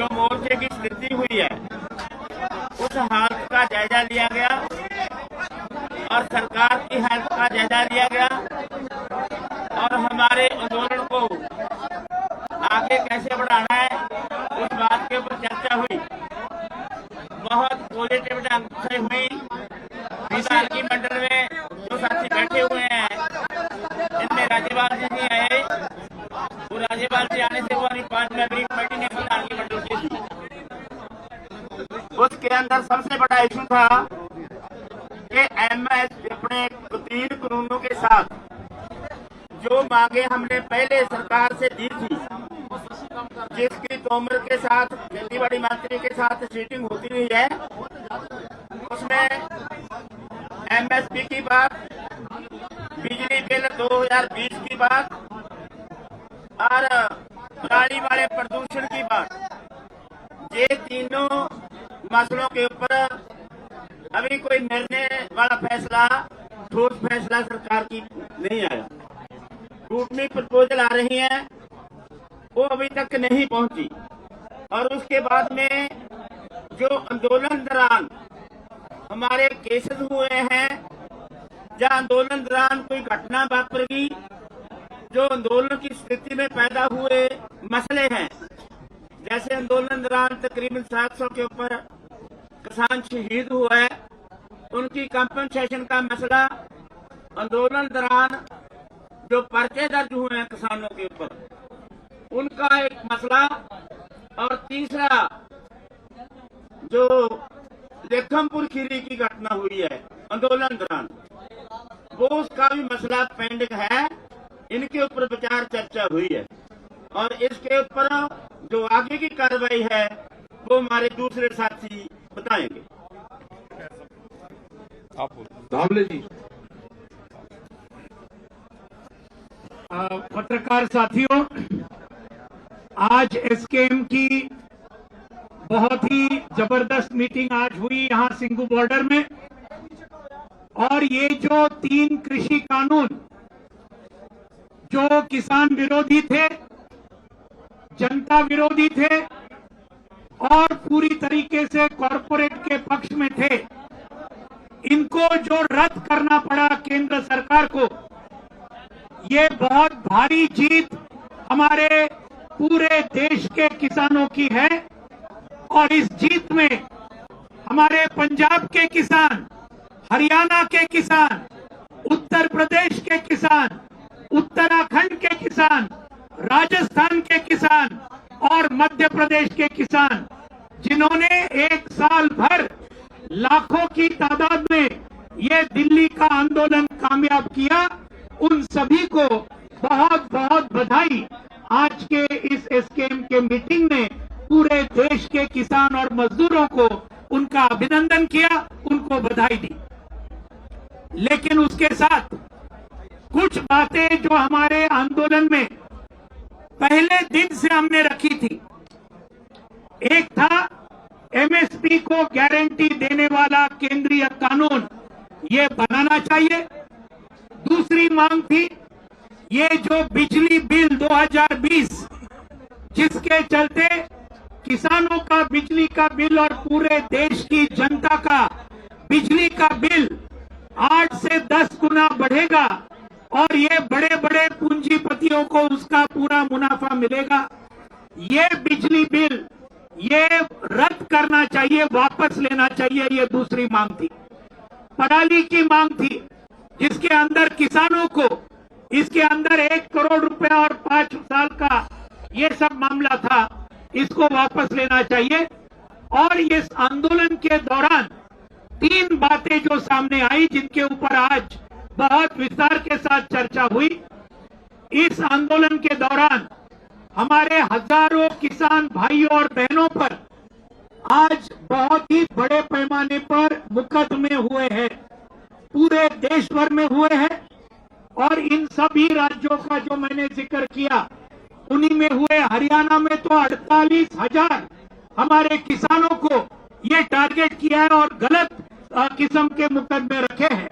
जो मोर्चे की स्थिति हुई है उस हालत का जायजा लिया गया और सरकार की हालत का जायजा लिया गया और हमारे आंदोलन को आगे कैसे बढ़ाना है उस बात के ऊपर चर्चा हुई। बहुत पॉजिटिव ढंग से हुई। विधायकी मंडल में जो साथी बैठे हुए हैं जिनमें राज्यपाल जी नहीं आए, वो राज्यपाल जी आने से वो हमारी 5 मेंबरी कमेटी ने विधायकी मंडल की थी। उसके अंदर सबसे बड़ा इशू था कि एमएस अपने 3 कानूनों के साथ जो मांगे हमने पहले सरकार से दी थी, जिसकी तोमर के साथ खेतीबाड़ी मंत्री के साथ सीटिंग होती रही है, उसमें एमएसपी की बात, बिजली बिल 2020 की बात और पराली वाले प्रदूषण की बात, ये तीनों मसलों के ऊपर अभी कोई निर्णय वाला फैसला, ठोस फैसला सरकार की नहीं आया। टूटनी प्रपोजल आ रही है, वो अभी तक नहीं पहुंची। और उसके बाद में जो आंदोलन दौरान हमारे केसेस हुए हैं, जहां आंदोलन दौरान कोई घटना वापरी, जो आंदोलन की स्थिति में पैदा हुए मसले हैं, जैसे आंदोलन दौरान तकरीबन 700 के ऊपर किसान शहीद हुआ है, उनकी कंपनसेशन का मसला, आंदोलन दौरान जो पर्चे दर्ज हुए हैं किसानों के ऊपर, उनका एक मसला, और तीसरा जो लेखमपुर खीरी की घटना हुई है आंदोलन दौरान, वो उसका भी मसला पेंडिंग है। इनके ऊपर विचार चर्चा हुई है और इसके ऊपर जो आगे की कार्रवाई है वो हमारे दूसरे साथी बताएंगे। धामले जी। पत्रकार साथियों, आज एसकेएम की बहुत ही जबरदस्त मीटिंग आज हुई यहाँ सिंगू बॉर्डर में, और ये जो 3 कृषि कानून जो किसान विरोधी थे, जनता विरोधी थे और पूरी तरीके से कॉरपोरेट के पक्ष में थे, इनको जो रद्द करना पड़ा केंद्र सरकार को, ये बहुत भारी जीत हमारे पूरे देश के किसानों की है। और इस जीत में हमारे पंजाब के किसान, हरियाणा के किसान, उत्तर प्रदेश के किसान, उत्तराखंड के किसान, राजस्थान के किसान और मध्य प्रदेश के किसान, जिन्होंने 1 साल भर लाखों की तादाद में ये दिल्ली का आंदोलन कामयाब किया, उन सभी को बहुत बहुत बधाई। आज के इस एसकेएम के मीटिंग ने पूरे देश के किसान और मजदूरों को उनका अभिनंदन किया, उनको बधाई दी। लेकिन उसके साथ कुछ बातें जो हमारे आंदोलन में पहले दिन से हमने रखी थी, एक था एमएसपी को गारंटी देने वाला केंद्रीय कानून ये बनाना चाहिए। दूसरी मांग थी ये जो बिजली बिल 2020, जिसके चलते किसानों का बिजली का बिल और पूरे देश की जनता का बिजली का बिल 8 से 10 गुना बढ़ेगा और ये बड़े बड़े पूंजीपतियों को उसका पूरा मुनाफा मिलेगा। ये बिजली बिल ये रद्द करना चाहिए, वापस लेना चाहिए, ये दूसरी मांग थी। पराली की मांग थी, जिसके अंदर किसानों को इसके अंदर 1 करोड़ रुपया और 5 साल का ये सब मामला था, इसको वापस लेना चाहिए। और इस आंदोलन के दौरान 3 बातें जो सामने आई, जिनके ऊपर आज बहुत विस्तार के साथ चर्चा हुई। इस आंदोलन के दौरान हमारे हजारों किसान भाइयों और बहनों पर आज बहुत ही बड़े पैमाने पर मुकदमे हुए हैं, पूरे देश भर में हुए हैं। और इन सभी राज्यों का जो मैंने जिक्र किया, उन्हीं में हुए। हरियाणा में तो 48,000 हमारे किसानों को ये टारगेट किया है और गलत किस्म के मुकदमे रखे हैं।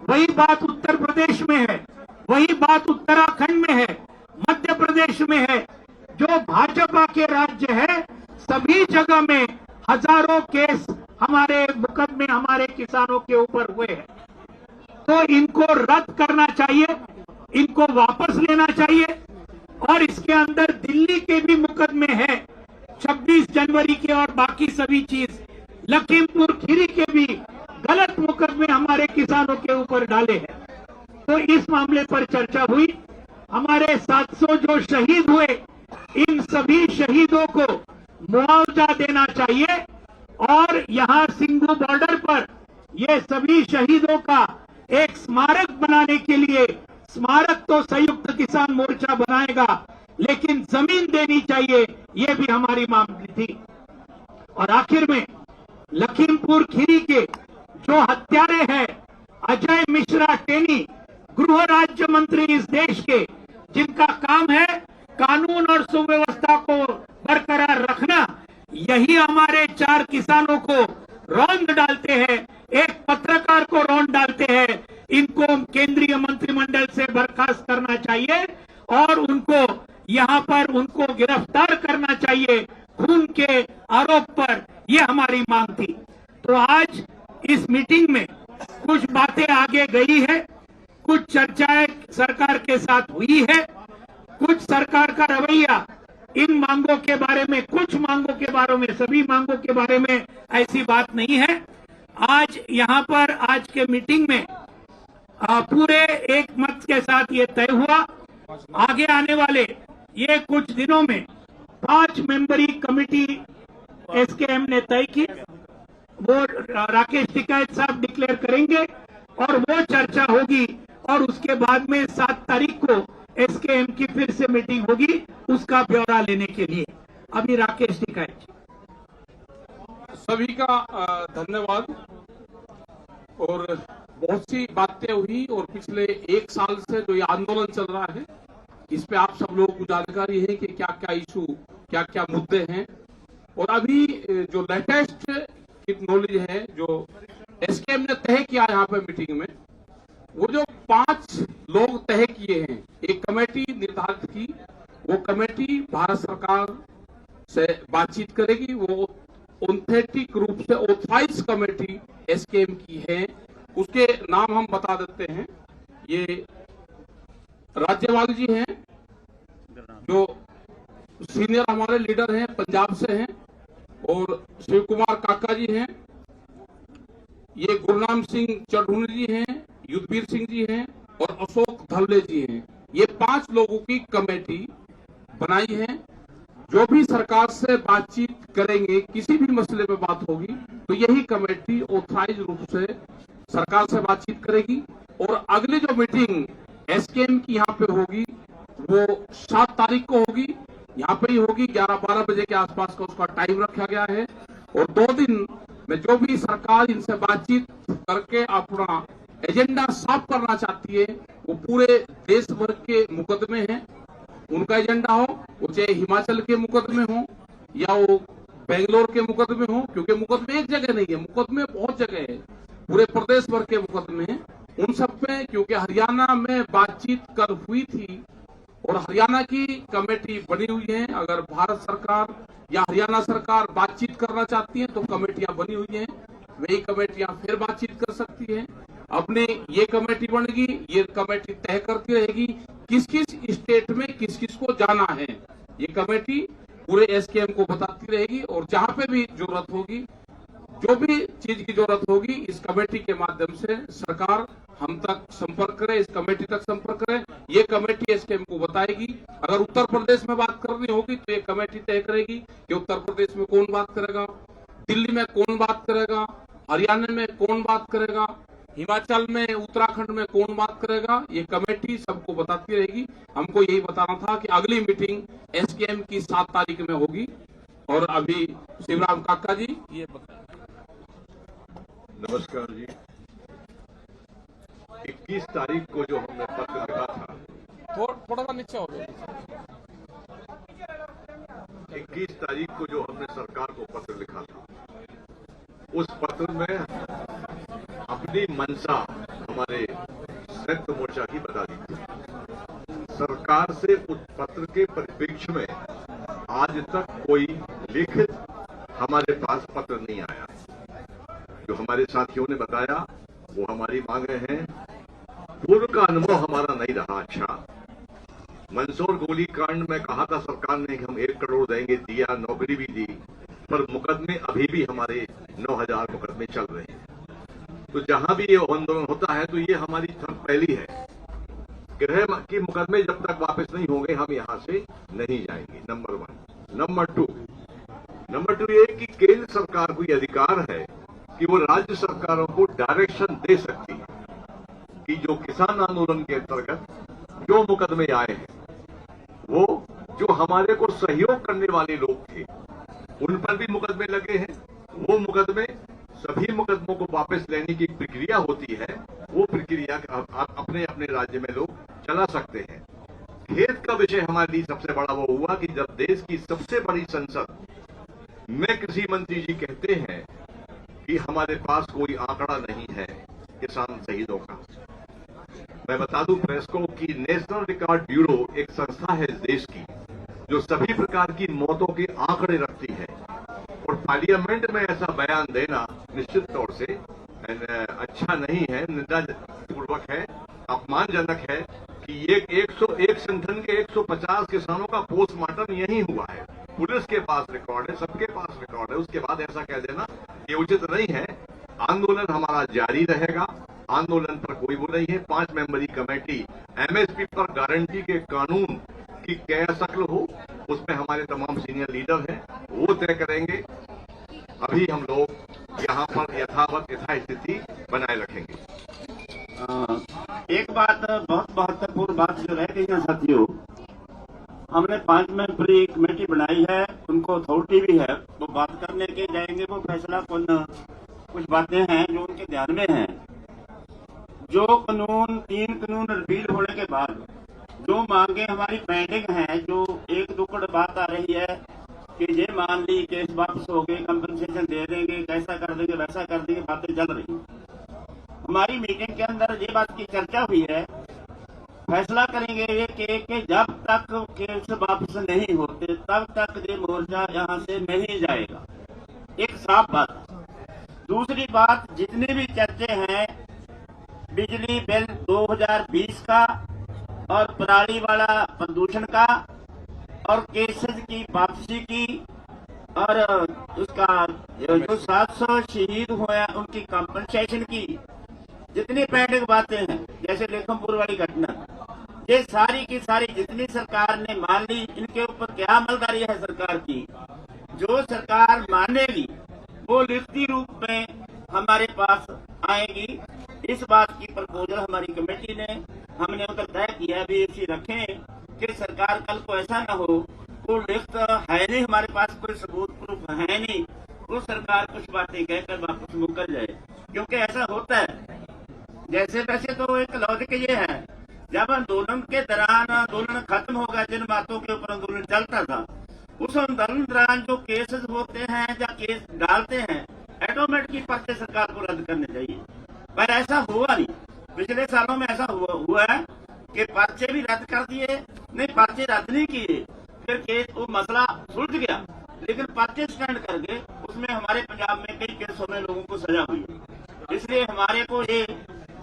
वही बात उत्तर प्रदेश में है, वही बात उत्तराखंड में है, मध्य प्रदेश में है। जो भाजपा के राज्य है, सभी जगह में हजारों केस हमारे मुकदमे हमारे किसानों के ऊपर हुए हैं। तो इनको रद्द करना चाहिए, इनको वापस लेना चाहिए। और इसके अंदर दिल्ली के भी मुकदमे हैं, 26 जनवरी के और बाकी सभी चीज, लखीमपुर खीरी के भी गलत मुकदमे हमारे किसानों के ऊपर डाले हैं। तो इस मामले पर चर्चा हुई। हमारे 700 जो शहीद हुए, इन सभी शहीदों को मुआवजा देना चाहिए और यहां सिंघू बॉर्डर पर ये सभी शहीदों का एक स्मारक बनाने के लिए, स्मारक तो संयुक्त किसान मोर्चा बनाएगा, लेकिन जमीन देनी चाहिए, ये भी हमारी मांग थी। और आखिर में लखीमपुर खीरी के जो हत्यारे हैं, अजय मिश्रा टेनी, गृह राज्य मंत्री इस देश के, जिनका काम है कानून और सुव्यवस्था को बरकरार रखना, यही हमारे 4 किसानों को रौंद डालते हैं, एक पत्रकार को रौंद डालते हैं। इनको केंद्रीय मंत्रिमंडल से बर्खास्त करना चाहिए और उनको यहां पर उनको गिरफ्तार करना चाहिए खून के आरोप पर। यह हमारी मांग थी। तो आज इस मीटिंग में कुछ बातें आगे गई है, कुछ चर्चाएं सरकार के साथ हुई है, कुछ सरकार का रवैया इन मांगों के बारे में, कुछ मांगों के बारे में, सभी मांगों के बारे में ऐसी बात नहीं है। आज यहां पर आज के मीटिंग में पूरे एक मत के साथ ये तय हुआ, आगे आने वाले ये कुछ दिनों में 5 मेंबरी कमेटी एसकेएम ने तय की, वो राकेश टिकैत साहब डिक्लेयर करेंगे और वो चर्चा होगी और उसके बाद में 7 तारीख को एसकेएम की फिर से मीटिंग होगी उसका ब्यौरा लेने के लिए। अभी राकेश टिकैत। सभी का धन्यवाद। और बहुत सी बातें हुई और पिछले 1 साल से जो ये आंदोलन चल रहा है, इस पे आप सब लोगों को जानकारी है कि क्या क्या इशू, क्या क्या मुद्दे हैं। और अभी जो लेटेस्ट नॉलेज है जो एसकेएम ने तय किया यहाँ पे मीटिंग में, वो जो 5 लोग तय किए हैं, एक कमेटी निर्धारित की, वो कमेटी भारत सरकार से बातचीत करेगी। वो ऑथेंटिक रूप से ऑथराइज कमेटी एसकेएम की है। उसके नाम हम बता देते हैं। ये राज्यपाल जी हैं जो सीनियर हमारे लीडर हैं, पंजाब से हैं, और शिव कुमार काका जी हैं, ये गुरनाम सिंह चढ़ूनी जी हैं, युद्धवीर सिंह जी हैं और अशोक धवले जी हैं। ये 5 लोगों की कमेटी बनाई है। जो भी सरकार से बातचीत करेंगे, किसी भी मसले पे बात होगी, तो यही कमेटी ऑथराइज रूप से सरकार से बातचीत करेगी। और अगली जो मीटिंग एसकेएम की यहाँ पे होगी वो 7 तारीख को होगी, यहाँ पे ही होगी। 11-12 बजे के आसपास का उसका टाइम रखा गया है। और 2 दिन में जो भी सरकार इनसे बातचीत करके अपना एजेंडा साफ करना चाहती है, वो पूरे देश भर के मुकदमे हैं, उनका एजेंडा हो, वो चाहे हिमाचल के मुकदमे हो या वो बेंगलोर के मुकदमे हो, क्योंकि मुकदमे एक जगह नहीं है, मुकदमे बहुत जगह है, पूरे प्रदेश भर के मुकदमे हैं। उन सब पे, क्योंकि हरियाणा में बातचीत कर हुई थी और हरियाणा की कमेटी बनी हुई है। अगर भारत सरकार या हरियाणा सरकार बातचीत करना चाहती है तो कमेटियां बनी हुई हैं, वही कमेटियां फिर बातचीत कर सकती है। अपनी ये कमेटी बनेगी, ये कमेटी तय करती रहेगी किस किस स्टेट में किस किस को जाना है। ये कमेटी पूरे एसकेएम को बताती रहेगी और जहां पे भी जरूरत होगी, जो भी चीज की जरूरत होगी, इस कमेटी के माध्यम से सरकार हम तक संपर्क करे, इस कमेटी तक संपर्क करे। ये कमेटी एसकेएम को बताएगी। अगर उत्तर प्रदेश में बात करनी होगी तो ये कमेटी तय करेगी कि उत्तर प्रदेश में कौन बात करेगा, दिल्ली में कौन बात करेगा, हरियाणा में कौन बात करेगा, हिमाचल में, उत्तराखंड में कौन बात करेगा। ये कमेटी सबको बताती रहेगी। हमको यही बताना था कि अगली मीटिंग एसकेएम की 7 तारीख में होगी। और अभी शिवराम काका जी ये बताएं। नमस्कार जी। 21 तारीख को जो हमने पत्र लिखा था, थोड़ा सा नीचे हो गया। 21 तारीख को जो हमने सरकार को पत्र लिखा था, उस पत्र में अपनी मंशा हमारे संयुक्त मोर्चा की बता दी थी। सरकार से उस पत्र के परिप्रेक्ष्य में आज तक कोई लिखित हमारे पास पत्र नहीं आया। जो हमारे साथियों ने बताया वो हमारी मांगे हैं। पूर्व का अनुभव हमारा नहीं रहा अच्छा। मंदसौर गोलीकांड में कहा था सरकार ने कि हम 1 करोड़ देंगे, दिया, नौकरी भी दी, पर मुकदमे अभी भी हमारे 9000 मुकदमे चल रहे हैं। तो जहां भी ये आंदोलन होता है तो ये हमारी पहली है, गृह की मुकदमे जब तक वापस नहीं होंगे हम यहां से नहीं जाएंगे, नंबर 1। नंबर टू ये कि केंद्र सरकार को ये अधिकार है कि वो राज्य सरकारों को डायरेक्शन दे सकती है कि जो किसान आंदोलन के अंतर्गत जो मुकदमे आए हैं, वो जो हमारे को सहयोग करने वाले लोग थे उन पर भी मुकदमे लगे हैं, वो मुकदमे सभी मुकदमों को वापस लेने की प्रक्रिया होती है, वो प्रक्रिया अपने अपने राज्य में लोग चला सकते हैं। खेद का विषय हमारे लिए सबसे बड़ा वो हुआ कि जब देश की सबसे बड़ी संसद में कृषि मंत्री जी कहते हैं कि हमारे पास कोई आंकड़ा नहीं है किसान शहीदों का। मैं बता दूं प्रेस को कि नेशनल रिकॉर्ड ब्यूरो एक संस्था है इस देश की जो सभी प्रकार की मौतों के आंकड़े रखती है, और पार्लियामेंट में ऐसा बयान देना निश्चित तौर से अच्छा नहीं है, निंदापूर्वक है, अपमानजनक है कि ये 101 संगठन के 150 किसानों का पोस्टमार्टम यही हुआ है। पुलिस के पास रिकॉर्ड है, सबके पास रिकॉर्ड है, उसके बाद ऐसा कह देना ये उचित नहीं है। आंदोलन हमारा जारी रहेगा, आंदोलन पर कोई वो नहीं है। 5 मेंबरी कमेटी एमएसपी पर गारंटी के कानून की क्या शक्ल हो उसमें हमारे तमाम सीनियर लीडर हैं, वो तय करेंगे। अभी हम लोग यहाँ पर यथास्थिति बनाए रखेंगे। एक बात बहुत महत्वपूर्ण बात जो रह गई है साथियों, हमने 5 मेंबरी कमेटी बनाई है, उनको अथॉरिटी भी है, वो बात करने के जाएंगे, वो फैसला कुछ बातें हैं जो उनके ध्यान में हैं। जो कानून 3 कानून रिपील होने के बाद जो मांगे हमारी पेंडिंग हैं, जो एक दुकड़ बात आ रही है कि ये मान ली केस वापस हो गए, कंपनसेशन दे देंगे, कैसा कर देंगे, वैसा कर देंगे, बातें चल रही। हमारी मीटिंग के अंदर ये बात की चर्चा हुई है, फैसला करेंगे ये कि जब तक केस वापस नहीं होते तब तक ये मोर्चा यहाँ से नहीं जाएगा। एक साफ बात। दूसरी बात, जितने भी चर्चे हैं बिजली बिल 2020 का और पराली वाला प्रदूषण का और केसेस की वापसी की और उसका जो 700 शहीद हुए उनकी कंपनसेशन की, जितनी पेंडिंग बातें हैं जैसे लेखमपुर वाली घटना, ये सारी की सारी जितनी सरकार ने मान ली, इनके ऊपर क्या अमलदारी है सरकार की, जो सरकार मानेगी वो लिखती रूप में हमारे पास आएगी। इस बात की प्रपोजल हमारी कमेटी ने हमने उधर तय किया भी ऐसी रखें कि सरकार कल को ऐसा न हो, वो लिस्ट है नहीं हमारे पास, कोई सबूत प्रूफ है नहीं, वो सरकार कुछ बातें कहकर वापस मुकर जाए, क्योंकि ऐसा होता है। जैसे वैसे तो एक लॉजिक ये है, जब आंदोलन के दौरान आंदोलन खत्म होगा, जिन बातों के ऊपर आंदोलन चलता था, उस आंदोलन दौरान जो केसेस होते हैं या केस डालते हैं, ऑटोमेटिक पर्चे सरकार को रद्द करने चाहिए, पर ऐसा हुआ नहीं। पिछले सालों में ऐसा हुआ है कि पर्चे भी रद्द कर दिए, नहीं पर्चे रद्द नहीं किए, फिर केस वो मसला सुलझ गया, लेकिन पर्चे स्टैंड कर गए, उसमें हमारे पंजाब में कई केसों में लोगों को सजा हुई। इसलिए हमारे को ये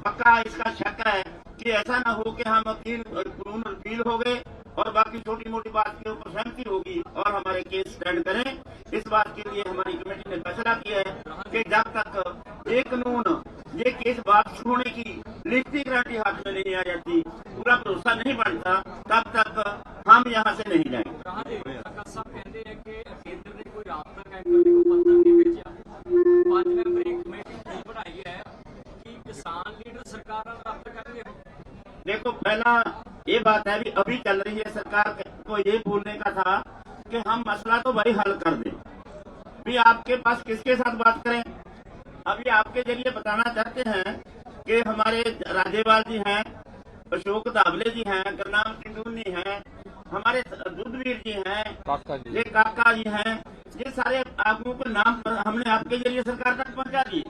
पक्का इसका शक है कि ऐसा ना हो कि हम 3 कानून रिपील हो गए और बाकी छोटी मोटी बात के ऊपर सहमति होगी और हमारे केस स्टैंड करें। इस बात के लिए हमारी कमेटी ने फैसला किया है कि जब तक ये कानून ये केस वापस होने की लिखती गारंटी हाथ में नहीं आ जाती, पूरा भरोसा नहीं बनता, तब तक हम यहाँ से नहीं जाएंगे। देखो पहला ये बात है, अभी चल रही है, सरकार को ये बोलने का था कि हम मसला तो भाई हल कर दें, अभी आपके पास किसके साथ बात करें। अभी आपके जरिए बताना चाहते हैं कि हमारे राजेवाल जी हैं, अशोक दावले जी हैं, गुरनाम सिंह जी हैं, हमारे दुधवीर जी हैं, ये काका जी हैं, ये सारे आगुओं के नाम हमने आपके जरिए सरकार तक पहुंचा दिए।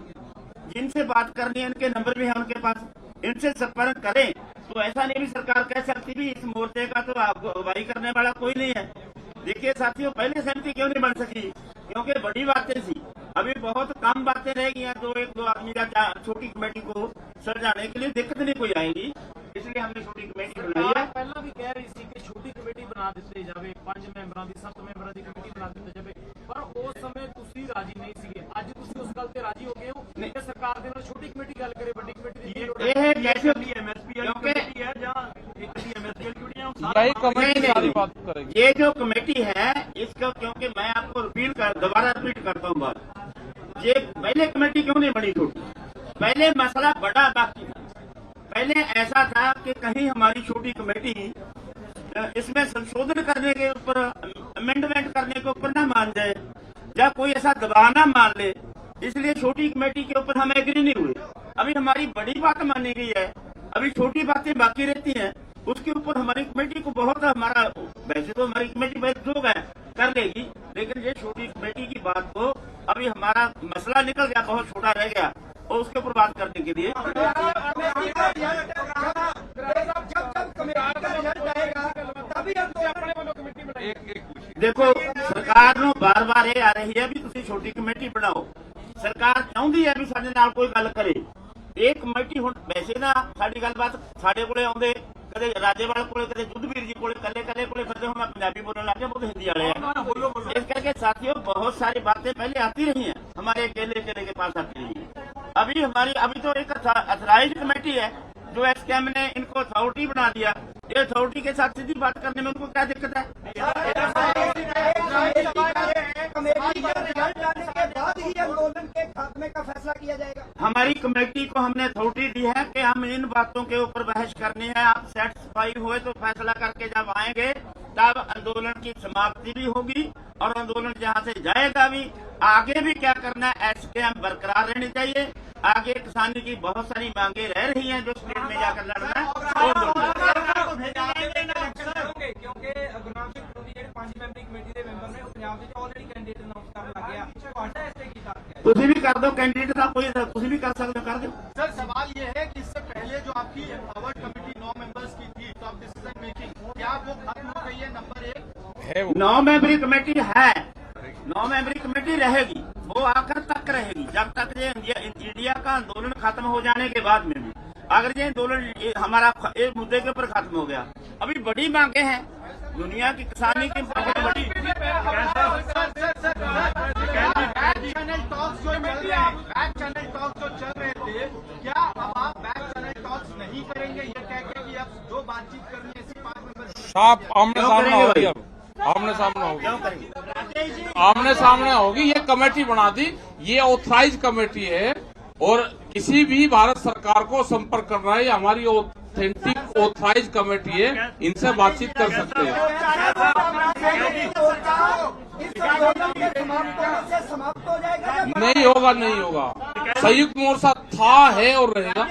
जिनसे बात करनी है इनके नंबर भी है उनके पास, इनसे संपर्क करें तो ऐसा नहीं भी सरकार कह सकती भी इस मोर्चे का तो अगुवाई करने वाला कोई नहीं है। देखिए साथियों, पहले समिति क्यों नहीं बन सकी? क्योंकि बड़ी बातें थी, अभी बहुत कम बातें रह गई हैं। एक दो आदमी का छोटी कमेटी को सजाने के लिए दिक्कत नहीं कोई आएगी, इसलिए हमने छोटी कमेटी बनाई है। पहला भी कह रही थी कि छोटी कमेटी बना ਦਿੱਤੀ ਜਾਵੇ, 5 ਮੈਂਬਰਾਂ ਦੀ 7 ਮੈਂਬਰਾਂ ਦੀ ਕਮੇਟੀ ਬਣਾ ਦਿੱਤੀ ਜਾਵੇ, ਪਰ ਉਸ ਸਮੇਂ ਤੁਸੀਂ ਰਾਜੀ ਨਹੀਂ ਸੀਗੇ। ਅੱਜ ਤੁਸੀਂ ਉਸ ਗੱਲ ਤੇ ਰਾਜੀ ਹੋ ਗਏ ਹੋ ਕਿ ਸਰਕਾਰ ਦੇ ਨਾਲ ਛੋਟੀ ਕਮੇਟੀ ਗੱਲ ਕਰੇ, ਵੱਡੀ ਕਮੇਟੀ ਦੀ ਲੋੜ ਇਹ कैसे एमएसपी वाली कमेटी है जहाँ एक एमएसपी वाली कमेटी है, यही कमेटी सारी बात करेगी। ये जो कमेटी है इसका, क्योंकि मैं आपको दोबारा रिपीट करता हूँ बात, ये पहले कमेटी क्यों नहीं बनी छोटी? पहले मसला बड़ा बाकी था। पहले ऐसा था कि कहीं हमारी छोटी कमेटी इसमें संशोधन करने के ऊपर, अमेंडमेंट करने के ऊपर ना मान जाए या कोई ऐसा दबाव ना मान ले, इसलिए छोटी कमेटी के ऊपर हम एग्री नहीं हुए। अभी हमारी बड़ी बात मानी गई है, अभी छोटी बातें बाकी रहती हैं, उसके ऊपर हमारी कमेटी को बहुत, हमारा वैसे तो हमारी कमेटी बहुत जोग है, कर लेगी, लेकिन ये छोटी कमेटी की बात को अभी हमारा मसला निकल गया, बहुत छोटा रह गया, और उसके ऊपर बात करने के लिए देखो सरकार ਨੂੰ ਬਾਰ-ਬਾਰ ਇਹ ਆ ਰਹੀ ਹੈ ਵੀ ਤੁਸੀਂ ਛੋਟੀ ਕਮੇਟੀ ਬਣਾਓ। ਸਰਕਾਰ ਚਾਹੁੰਦੀ ਹੈ ਵੀ ਸਾਡੇ ਨਾਲ ਕੋਈ ਗੱਲ ਕਰੇ। ਇਹ ਕਮੇਟੀ ਹੁਣ ਵੈਸੇ ਨਾ ਸਾਡੀ ਗੱਲਬਾਤ ਸਾਡੇ ਕੋਲੇ ਆਉਂਦੇ, ਕਦੇ ਰਾਜੇਵਾਲ ਕੋਲੇ, ਕਦੇ ਜੁੱਧਵੀਰ ਜੀ ਕੋਲੇ, ਕੱਲੇ कोले फिरते हो। मैं पंजाबी बोलने लग गया, बहुत हिंदी वाले हैं। इस करके साथियों बहुत सारी बातें पहले आती रही हैं, हमारे केले के पास आती रही है। अभी तो एक अथराइज्ड कमेटी है जो एसकेएम ने इनको अथॉरिटी बना दिया। ये अथॉरिटी के साथ सीधी बात करने में उनको क्या दिक्कत है? कमेटी का रिजल्ट आने के बाद ही आंदोलन के खात्मे का फैसला किया जाएगा। हमारी कमेटी को हमने अथॉरिटी दी है कि हम इन बातों के ऊपर बहस करनी है। आप सेटिस्फाई हुए तो फैसला करके जब आएंगे तब आंदोलन की समाप्ति भी होगी और आंदोलन जहाँ से जाएगा भी। आगे भी क्या करना है, एसकेएम बरकरार रहनी चाहिए। आगे किसानी की बहुत सारी मांगे रह रही हैं जो स्टेट में जाकर लड़ना है। क्योंकि गुरनाम सिंह चौधरी 5 ਮੈਂਬਰੀ ਕਮੇਟੀ ਦੇ ਮੈਂਬਰ ਨੇ, ਉਹ ਪੰਜਾਬ ਦੇ ਆਲਰੇਡੀ ਕੈਂਡੀਡੇਟ ਅਨਾਉਂਸ ਕਰਨ ਲੱਗ ਗਿਆ। ਤੁਹਾਡਾ ਇਸ ਤੇ ਕੀ ਤਾਕਤ ਹੈ? ਤੁਸੀਂ भी कर दो कैंडिडेट का, कोई ਤੁਸੀਂ भी कर सकते हो, कर दो। सर सवाल ये है कि इससे पहले जो आपकी अवार्ड कमेटी 9 मेंबर्स की थी, तो आप डिसीजन मेकिंग क्या वो खत्म हो गई है? नंबर 1 9 मेंबरी कमेटी है, 9 मेंबरी कमेटी रहेगी, वो आखिर तक रहेगी जब तक ये इंडिया का आंदोलन खत्म हो जाने के बाद में भी। अगर ये आंदोलन हमारा एक मुद्दे के ऊपर खत्म हो गया, अभी बड़ी मांगे हैं दुनिया की किसानी की बहुत बड़ी। चैनल टॉक्स जो चल रहे थे, क्या अब आप बैक चैनल टॉक्स नहीं करेंगे ये कह के कि अब जो बातचीत करनी है ऐसी 5 मेंबर साफ आमने सामने होगी, अब आमने सामने होगी, क्यों करेंगे? आमने सामने होगी। ये कमेटी बना दी, ये ऑथराइज कमेटी है और किसी भी भारत सरकार को संपर्क करना है, हमारी ऑथेंटिक ऑथराइज कमेटी है, इनसे बातचीत कर सकते हैं। समाप्त हो जाएगा। नहीं होगा, नहीं होगा। संयुक्त मोर्चा था, है और रहेगा।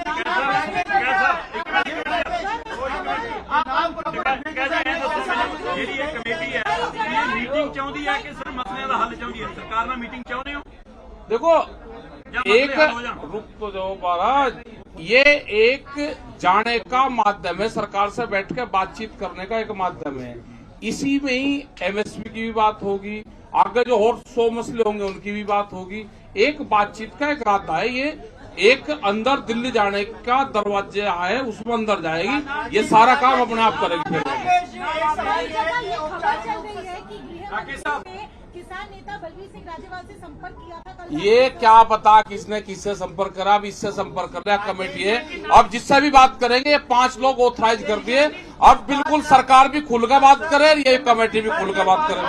कमेटी है ये मीटिंग चाहती है कि सिर्फ मसले का हल चाहती है, सरकार में मीटिंग चाहते हो? देखो एक रुक तो जाओ महाराज, ये एक जाने का माध्यम है, सरकार से बैठ के बातचीत करने का एक माध्यम है। इसी में ही एमएसपी की भी बात होगी, आगे जो और 100 मसले होंगे उनकी भी बात होगी। एक बातचीत का एक रास्ता है, ये एक अंदर दिल्ली जाने का दरवाजा है, उसमें अंदर जाएगी, ये सारा काम अपने आप करेगी। किसान नेता बलवीर सिंह राजेवाल से संपर्क किया था कल। ये क्या पता किसने किससे संपर्क करा, अब इससे संपर्क कर रहा कमेटी है। अब जिससे भी बात करेंगे, ये 5 लोग ऑथराइज कर दिए, अब बिल्कुल सरकार भी खुलकर बात करे, ये कमेटी भी खुलकर बात करे।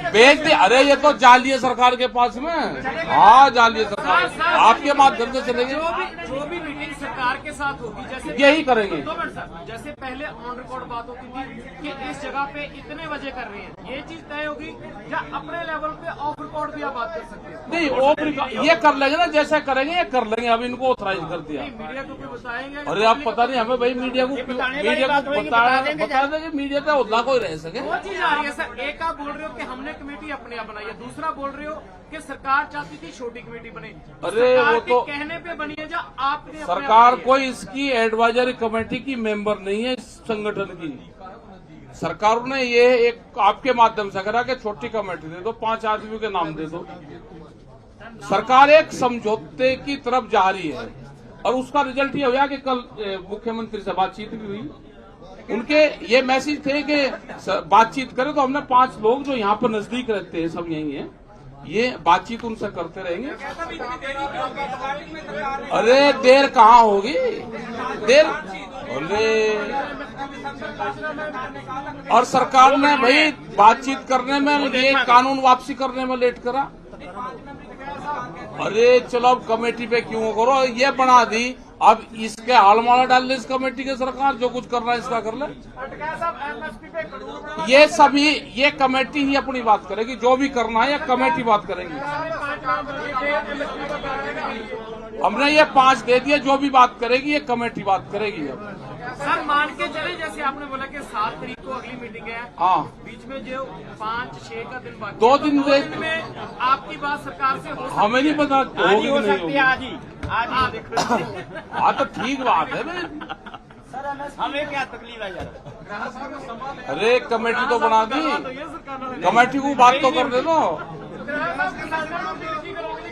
भेज दी, अरे ये तो जाली है सरकार के पास में। हाँ जाली है सरकार, आपके माध्यम से चलेंगे। जो भी मीटिंग सरकार के साथ होगी, जैसे यही करेंगे। 2 मिनट सर, जैसे पहले ऑन रिकॉर्ड बात होती थी कि इस जगह पे इतने बजे कर रहे हैं, ये चीज तय होगी या अपने लेवल पे ऑफ रिकॉर्ड रिकॉर्ड भी आप बात कर सकते हो। नहीं वो ये कर लेंगे ना, जैसा करेंगे ये कर लेंगे। अब इनको ऑथराइज कर दिया। मीडिया को भी बताएंगे। अरे आप पता नहीं हमें भाई मीडिया को बता देंगे। मीडिया का उल्ला कोई रह सके। दो चीज आ रही है सर, एक आप बोल रहे हो कि हमने कमेटी अपने यहाँ बनाई है, दूसरा बोल रहे हो कि सरकार चाहती थी छोटी कमेटी बने। अरे सरकार वो के तो कहने पे बनी है या आपने अपने सरकार आप बनाई है? कोई इसकी एडवाइजरी कमेटी की मेंबर नहीं है इस संगठन की। सरकार ने ये एक आपके माध्यम से करा कि छोटी कमेटी दे दो, 5 आदमियों के नाम दे दो। सरकार एक समझौते की तरफ जा रही है और उसका रिजल्ट ये हुआ कि कल मुख्यमंत्री से बातचीत भी हुई। उनके ये मैसेज थे कि बातचीत करें, तो हमने 5 लोग जो यहाँ पर नजदीक रहते हैं, सब यही हैं, ये बातचीत उनसे करते रहेंगे। अरे देर कहाँ होगी, देर और सरकार ने भाई बातचीत करने में, ये कानून वापसी करने में लेट करा। अरे चलो अब कमेटी पे क्यों करो, ये बना दी, अब इसके हालमाला डाल दे इस कमेटी के सरकार, जो कुछ करना है इसका कर ले। ये सभी ये कमेटी ही अपनी बात करेगी, जो भी करना है ये कमेटी बात करेंगी। हमने ये 5 दे दिए, जो भी बात करेगी ये कमेटी बात करेगी। अब सर मान के चले, जैसे आपने बोला कि 7 तारीख को अगली मीटिंग है, हाँ बीच में जो 5-6 का दिन बाकी, 2 दिन में आपकी बात सरकार से हो हमें नहीं पता आज होगी ही हो नहीं सकती होगी। है, आज ही देखो। हाँ तो ठीक बात है भाई। हमें क्या तकलीफ है यार। अरे कमेटी तो बना दी, तो ये सरकार ने कमेटी को बात तो कर दे दो। ग्राहक साहब के साथ में आप बेइज्जती करोगे।